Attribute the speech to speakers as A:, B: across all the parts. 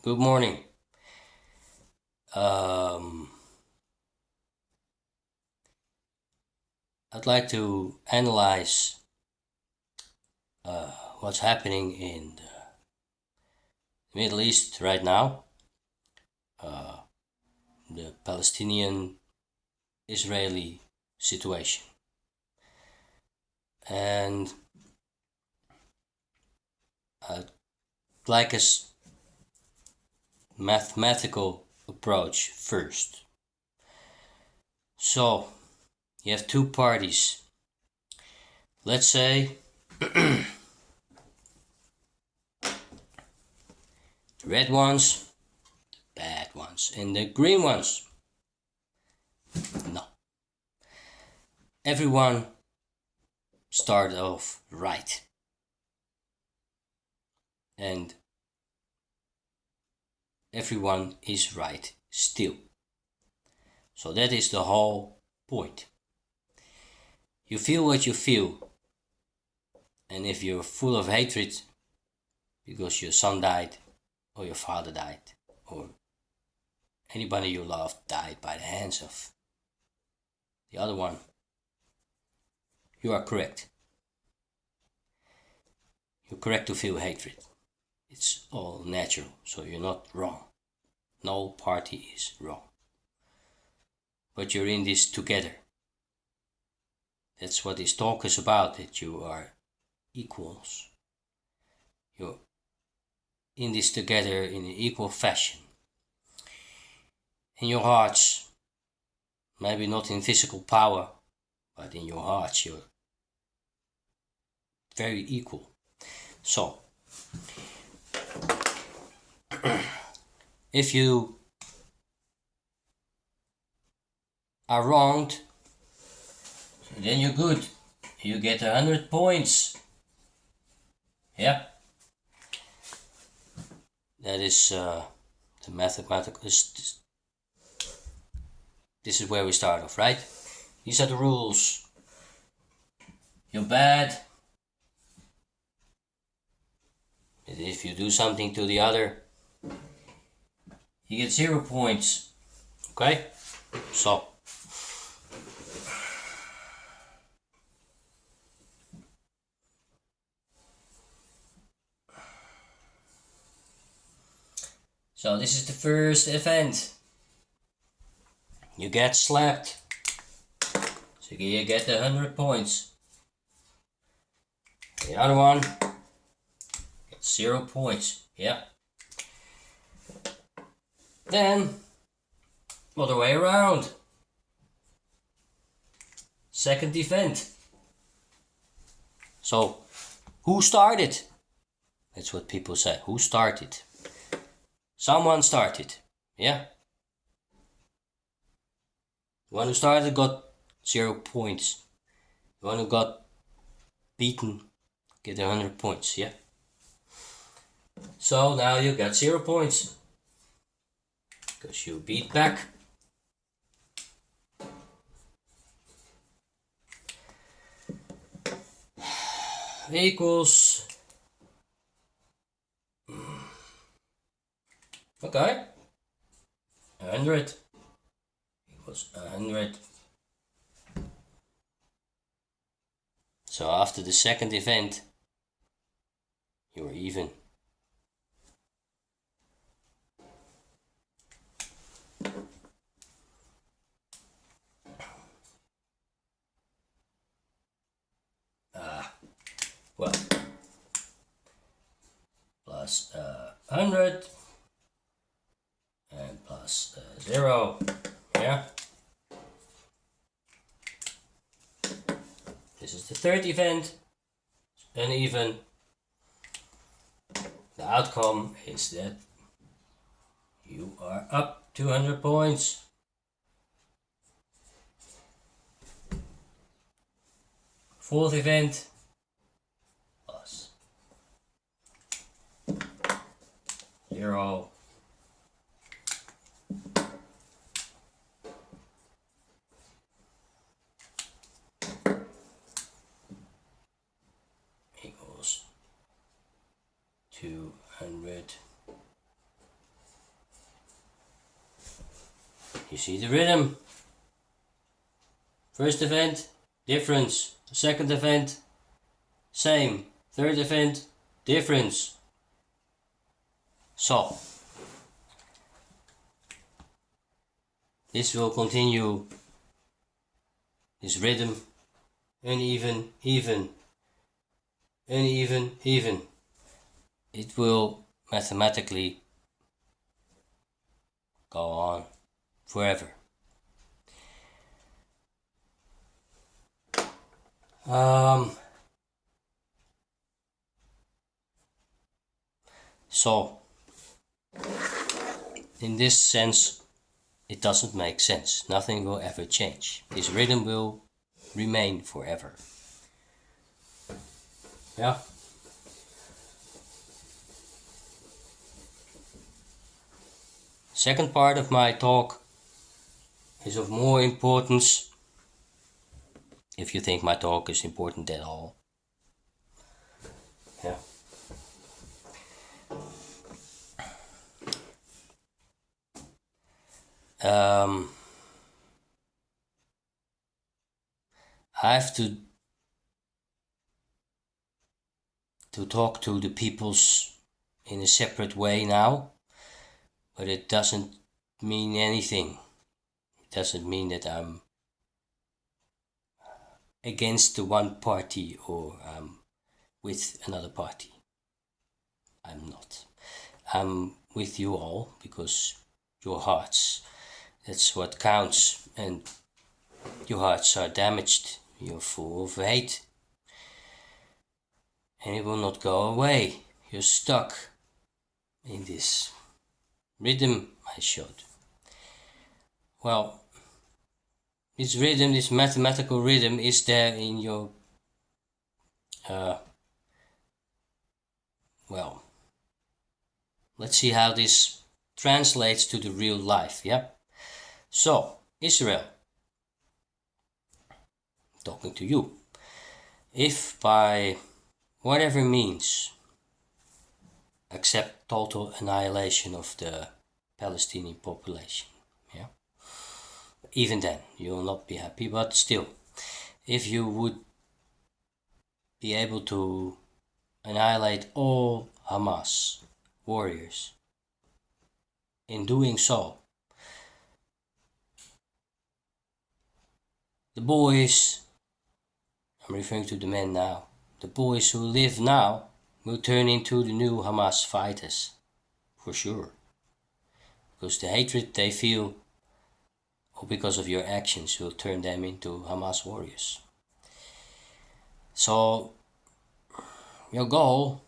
A: Good morning. I'd like to analyze what's happening in the Middle East right now. The Palestinian-Israeli situation. And I'd like a mathematical approach first. So, you have two parties. Let's say the red ones, the bad ones, and the green ones. No. Everyone started off right. And everyone is right still. So that is the whole point. You feel what you feel. And if you're full of hatred because your son died, or your father died, or anybody you loved died by the hands of the other one, you are correct. You're correct to feel hatred. It's all natural, so you're not wrong. No party is wrong. But you're in this together. That's what this talk is about, that you are equals. You're in this together in an equal fashion. In your hearts, maybe not in physical power, but in your hearts you're very equal. So, if you are wronged, then you're good. You get 100 points. Yeah. That is the mathematical. This is where we start off, right? These are the rules. You're bad. And if you do something to the other, you get 0 points. Okay? So. So this is the first event. You get slapped. So you get the 100 points. The other one gets 0 points. Yeah. Then, other way around. Second event. So, who started? That's what people say. Who started? Someone started. Yeah. The one who started got 0 points. The one who got beaten get 100 points. Yeah. So now you got 0 points. Because you beat back. Equals. Okay. 100 equals 100. So after the second event, you're even. Well, plus 100 and plus 0. Yeah. This is the third event. Uneven. The outcome is that you are up 200 points. Fourth event. Plus 0. Equals 200. You see the rhythm. First event, difference. Second event, same. Third event, difference. So, this will continue, this rhythm, uneven, even, uneven, even. It will mathematically go on forever. So, in this sense, it doesn't make sense. Nothing will ever change. This rhythm will remain forever. Yeah. Second part of my talk is of more importance, if you think my talk is important at all. Yeah. I have to talk to the peoples in a separate way now, but it doesn't mean anything. It doesn't mean that I'm against the one party or I'm with another party. I'm not. I'm with you all because your hearts, that's what counts, and your hearts are damaged. You're full of hate, and it will not go away. You're stuck in this rhythm I showed. Well, this rhythm, this mathematical rhythm, is there in your well, let's see how this translates to the real life. Yeah. So, Israel, talking to you. If by whatever means accept total annihilation of the Palestinian population, yeah, even then you will not be happy, but still, if you would be able to annihilate all Hamas warriors, in doing so, the boys, I'm referring to the men now, the boys who live now will turn into the new Hamas fighters, for sure. Because the hatred they feel, or because of your actions, will turn them into Hamas warriors. So, your goal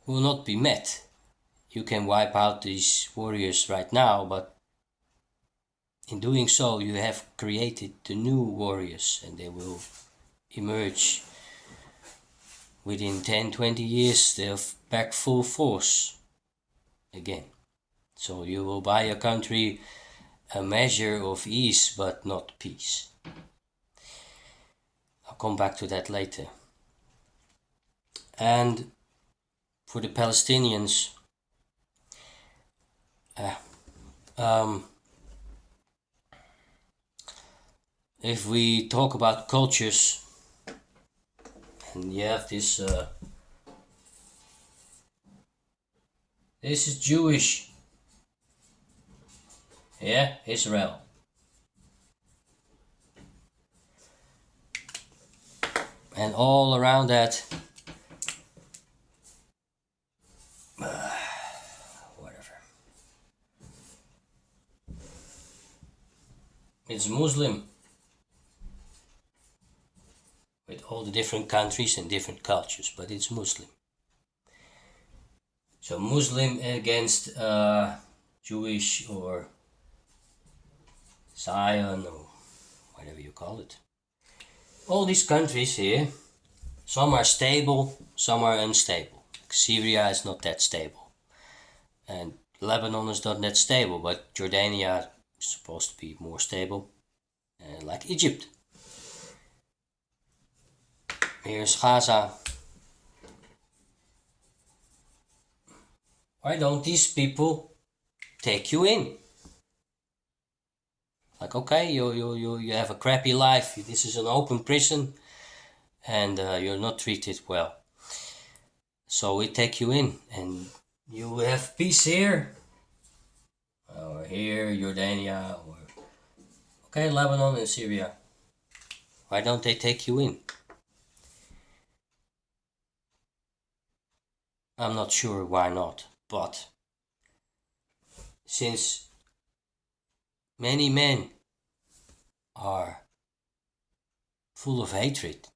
A: will not be met. You can wipe out these warriors right now, but in doing so, you have created the new warriors, and they will emerge within 10-20 years. They're back full force again. So you will buy your country a measure of ease, but not peace. I'll come back to that later. And for the Palestinians, if we talk about cultures, and you have this, this is Jewish, yeah, Israel. And all around that, whatever, it's Muslim, with all the different countries and different cultures, but it's Muslim. So Muslim against Jewish or Zion or whatever you call it. All these countries here, some are stable, some are unstable. Syria is not that stable, and Lebanon is not that stable, but Jordania is supposed to be more stable, like Egypt. Here's Gaza. Why don't these people take you in? Like, okay, you have a crappy life. This is an open prison, and you're not treated well. So we take you in, and you have peace here, or here, Jordania, or okay, Lebanon and Syria. Why don't they take you in? I'm not sure why not, but since many men are full of hatred,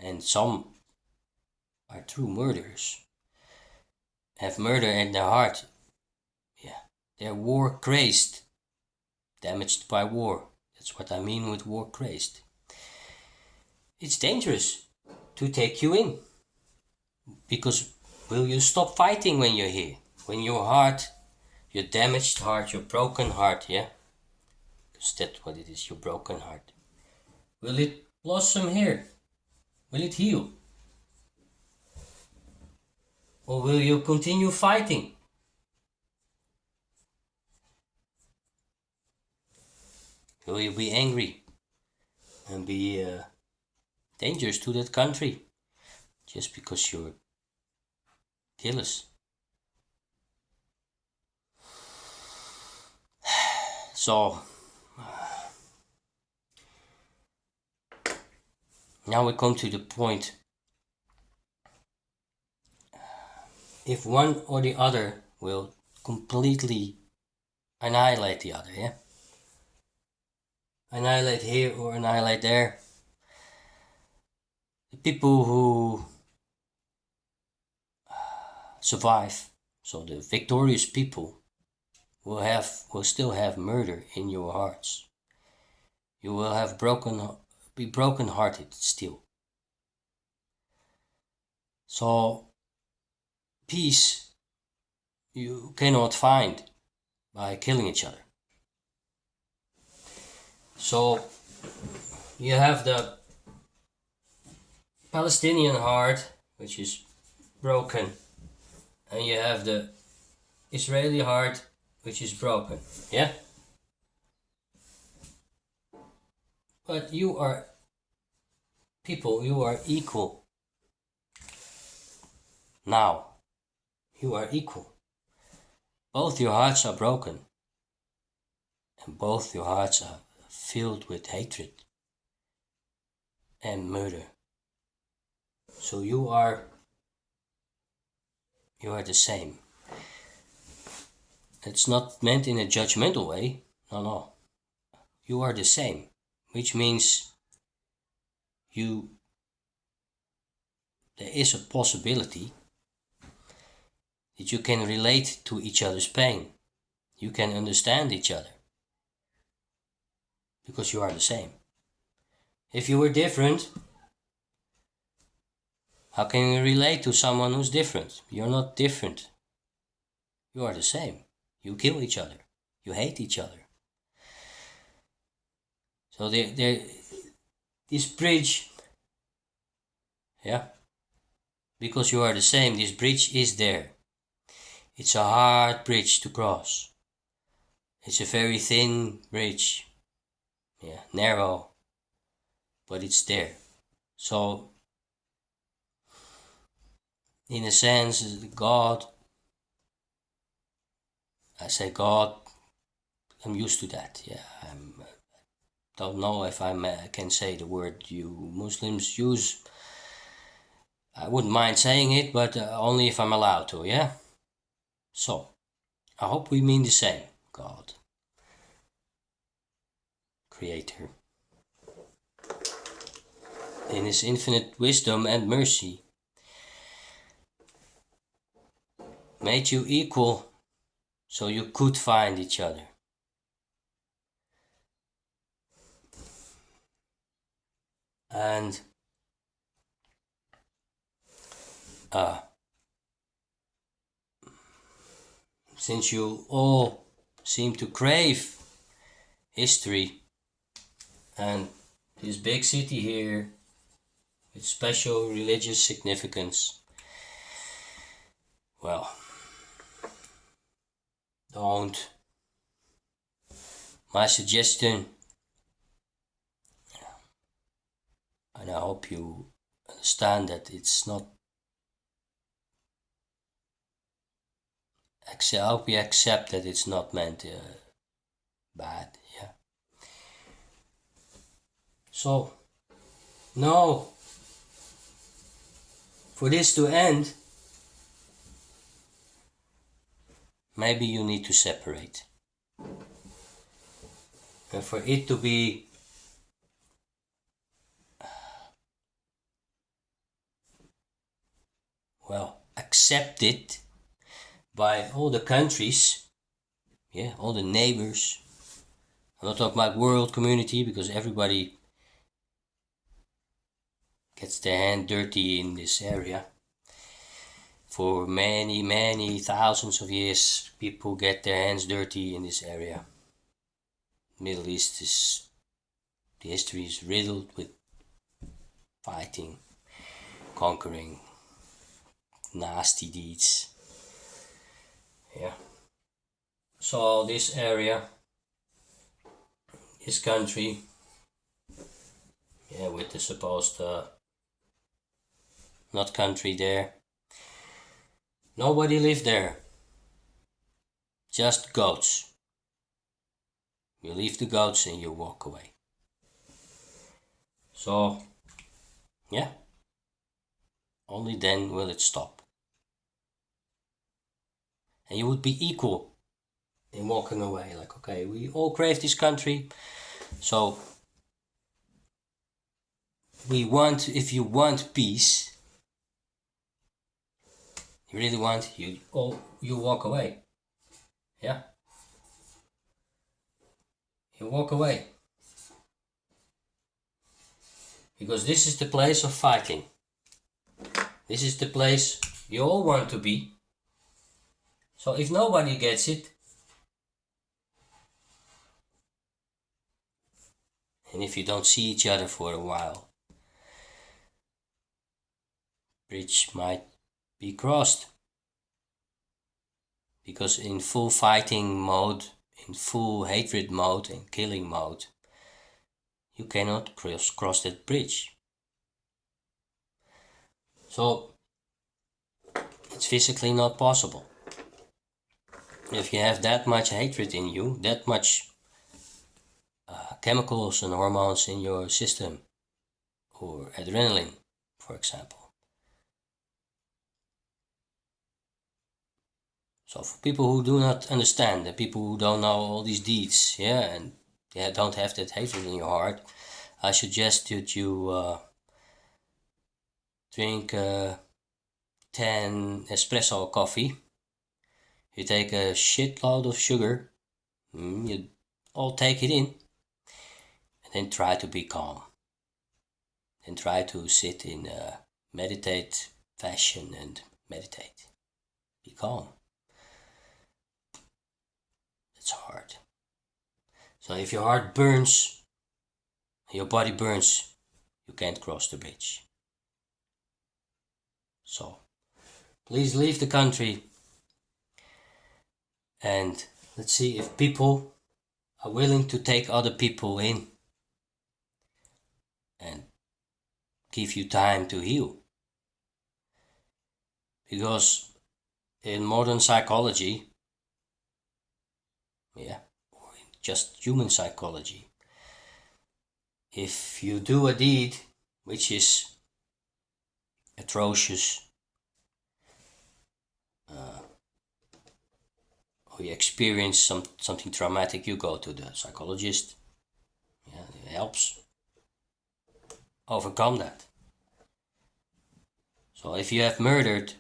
A: and some are true murderers, have murder in their heart, yeah, they're war crazed, damaged by war. That's what I mean with war crazed. It's dangerous to take you in, because will you stop fighting when you're here? When your heart, your damaged heart, your broken heart, yeah? Because that's what it is, your broken heart. Will it blossom here? Will it heal? Or will you continue fighting? Will you be angry and be dangerous to that country just because you're jealous? So now we come to the point. If one or the other will completely annihilate the other, yeah? Annihilate here or annihilate there. The people who survive, so the victorious people, will still have murder in your hearts. You will have be broken-hearted still. So peace you cannot find by killing each other. So you have the Palestinian heart, which is broken, and you have the Israeli heart, which is broken. Yeah? But you are people, you are equal. Now, you are equal. Both your hearts are broken, and both your hearts are filled with hatred and murder. So you are the same. It's not meant in a judgmental way. No. You are the same, which means there is a possibility that you can relate to each other's pain. You can understand each other because you are the same. If you were different, how can you relate to someone who's different? You're not different. You are the same. You kill each other. You hate each other. So this bridge, yeah, because you are the same, this bridge is there. It's a hard bridge to cross. It's a very thin bridge, yeah, narrow, but it's there. So, in a sense, God, I say God, I'm used to that, yeah. Don't know if I can say the word you Muslims use. I wouldn't mind saying it, but only if I'm allowed to, yeah? So, I hope we mean the same. God, Creator, in His infinite wisdom and mercy, made you equal so you could find each other. And since you all seem to crave history and this big city here with special religious significance, well, don't My suggestion, and I hope you understand that it's not, I hope you accept that it's not meant bad, yeah. So, now, for this to end, maybe you need to separate. And for it to be accepted by all the countries, yeah, all the neighbors. I'm not talking about world community, because everybody gets their hand dirty in this area. For many, many thousands of years, people get their hands dirty in this area. Middle East is, the history is riddled with fighting, conquering, nasty deeds. Yeah. So this area, this country, yeah, with the supposed not country there, nobody lived there, just goats. You leave the goats and you walk away. So, yeah, only then will it stop. And you would be equal in walking away, like, okay, we all crave this country, so we want, if you want peace, you really want, you walk away. Yeah, you walk away, because this is the place of fighting. This is the place you all want to be. So if nobody gets it, and if you don't see each other for a while, bridge might be crossed. Because in full fighting mode, in full hatred mode and killing mode, you cannot cross that bridge. So it's physically not possible. If you have that much hatred in you, that much chemicals and hormones in your system, or adrenaline, for example. So for people who do not understand, the people who don't know all these deeds, yeah, and don't have that hatred in your heart, I suggest that you drink 10 espresso coffee. You take a shitload of sugar, you all take it in, and then try to be calm. Then try to sit in a meditate fashion and meditate. Be calm. It's hard. So if your heart burns, your body burns, you can't cross the bridge. So please leave the country, and let's see if people are willing to take other people in and give you time to heal. Because in modern psychology, yeah, or in just human psychology, if you do a deed which is atrocious, or you experience something traumatic, you go to the psychologist. Yeah, it helps overcome that. So if you have murdered,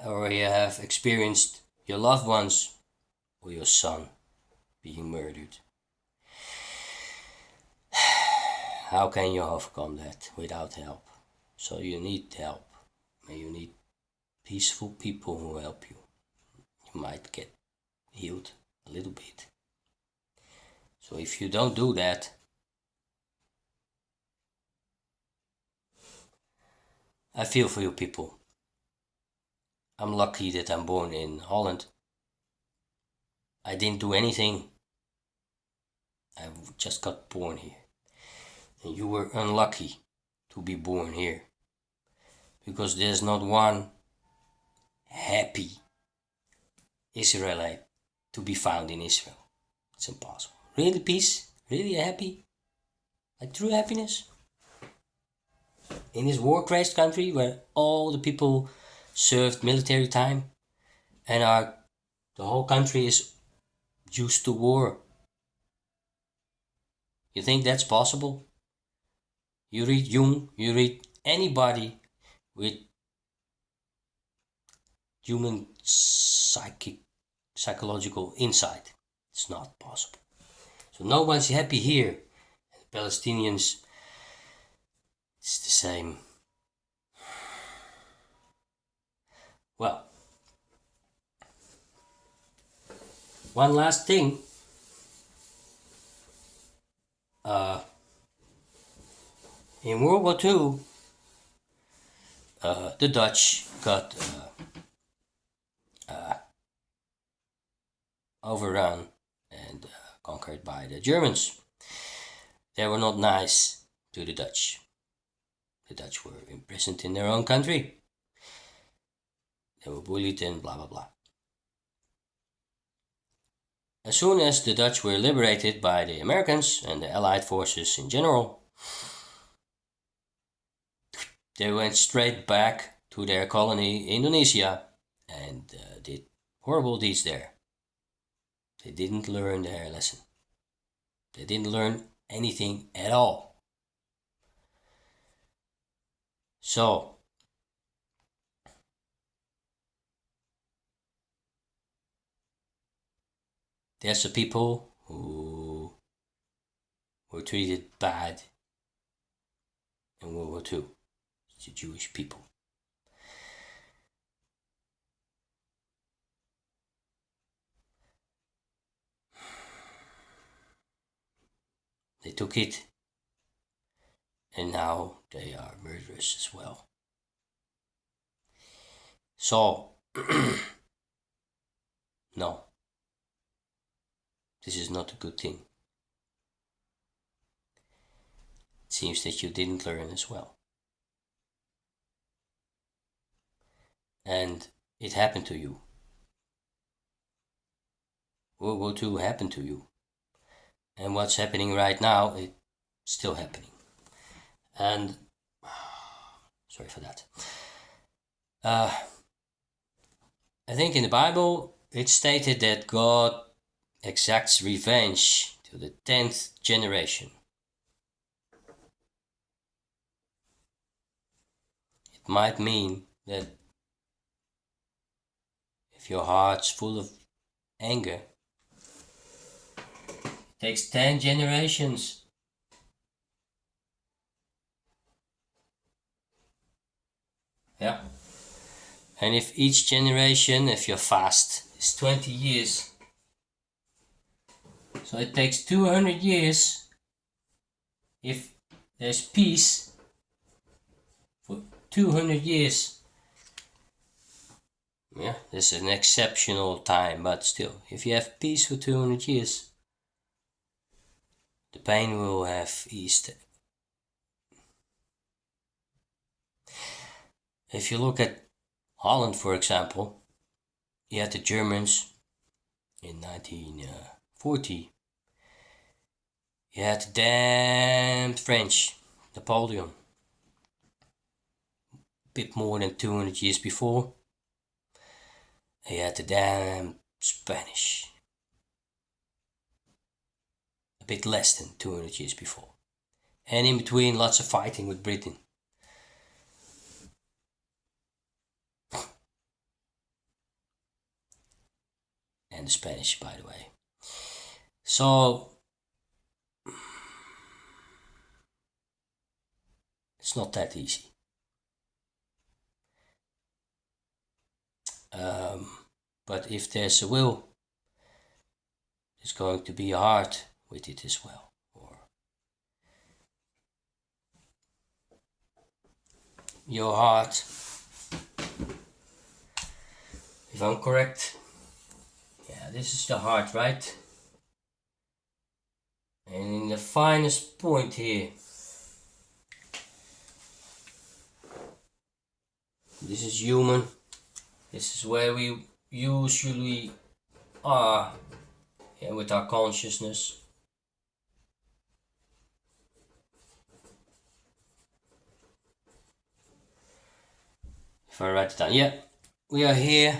A: or you have experienced your loved ones or your son being murdered, how can you overcome that without help? So you need help, and you need peaceful people who help you. You might get healed a little bit. So if you don't do that, I feel for you people. I'm lucky that I'm born in Holland. I didn't do anything I just got born here. And you were unlucky to be born here. Because there's not one happy Israelite to be found in Israel. It's impossible. Really peace? Really happy? Like true happiness? In this Warcrazed country where all the people served military time and the whole country is used to war. You think that's possible? You read Jung, you read anybody with human psychological insight. It's not possible. So no one's happy here. And Palestinians, it's the same. Well, one last thing. In World War II, the Dutch got overrun and conquered by the Germans. They were not nice to the Dutch. The Dutch were imprisoned in their own country. They were bullied and blah blah blah. As soon as the Dutch were liberated by the Americans and the Allied forces in general, they went straight back to their colony Indonesia and did horrible deeds there. They didn't learn their lesson. They didn't learn anything at all. So, there's the people who were treated bad in World War II. It's the Jewish people. They took it, and now they are murderers as well. So, no, this is not a good thing. It seems that you didn't learn as well. And it happened to you. World War II happened to you. And what's happening right now, it's still happening. And, sorry for that. I think in the Bible, it's stated that God exacts revenge to the 10th generation. It might mean that if your heart's full of anger, it takes 10 generations. Yeah. And if each generation, if your fast is 20 years, so it takes 200 years if there's peace for 200 years. Yeah, this is an exceptional time, but still, if you have peace for 200 years, the pain will have eased. If you look at Holland, for example, you had the Germans in 1940. You had the damned French, Napoleon, a bit more than 200 years before. You had the damned Spanish, a bit less than 200 years before. And in between, lots of fighting with Britain. And the Spanish, by the way. So, it's not that easy. But if there's a will, there's going to be a heart with it as well. Or your heart, if I'm correct, yeah, this is the heart, right? And in the finest point here, this is human. This is where we usually are, yeah, with our consciousness. If I write it down, yeah, we are here.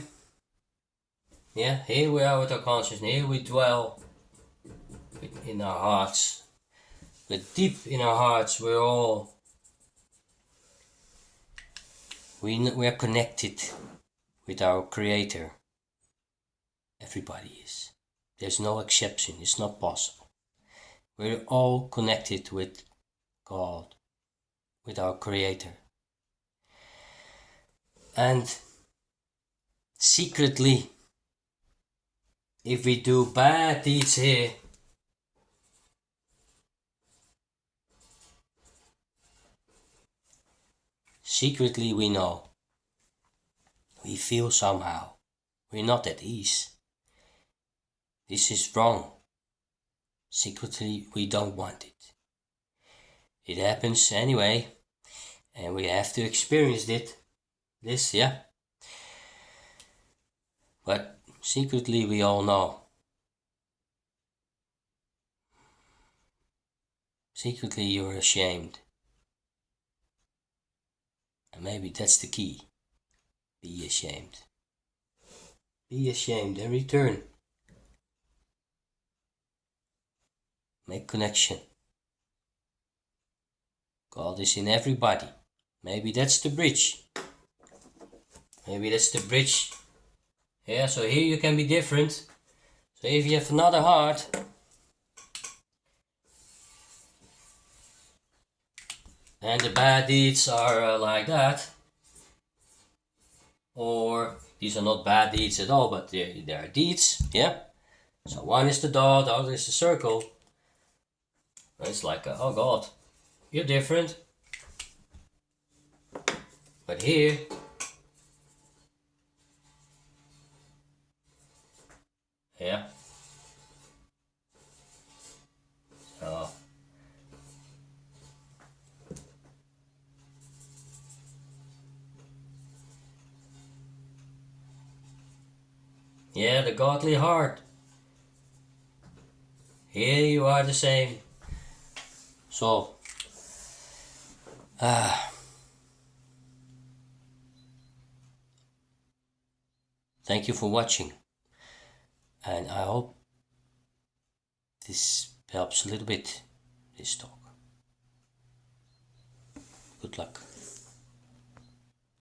A: Yeah, here we are with our consciousness. Here we dwell in our hearts. But deep in our hearts, we are connected with our Creator. Everybody is. There's no exception. It's not possible. We're all connected with God, with our Creator. And secretly, if we do bad deeds here, secretly we know, we feel somehow, we're not at ease. This is wrong. Secretly we don't want it. It happens anyway, and we have to experience it. This, yeah. But secretly we all know. Secretly you're ashamed. And maybe that's the key. Be ashamed. Be ashamed and return. Make connection. God is in everybody. Maybe that's the bridge. Maybe that's the bridge. Yeah, so here you can be different. So if you have another heart, and the bad deeds are like that, or these are not bad deeds at all, but they are deeds, yeah? So one is the dot, the other is the circle. It's like, oh God, you're different. But here, yeah. So, yeah, the godly heart. Here you are the same. So, thank you for watching. And I hope this helps a little bit, this talk. Good luck.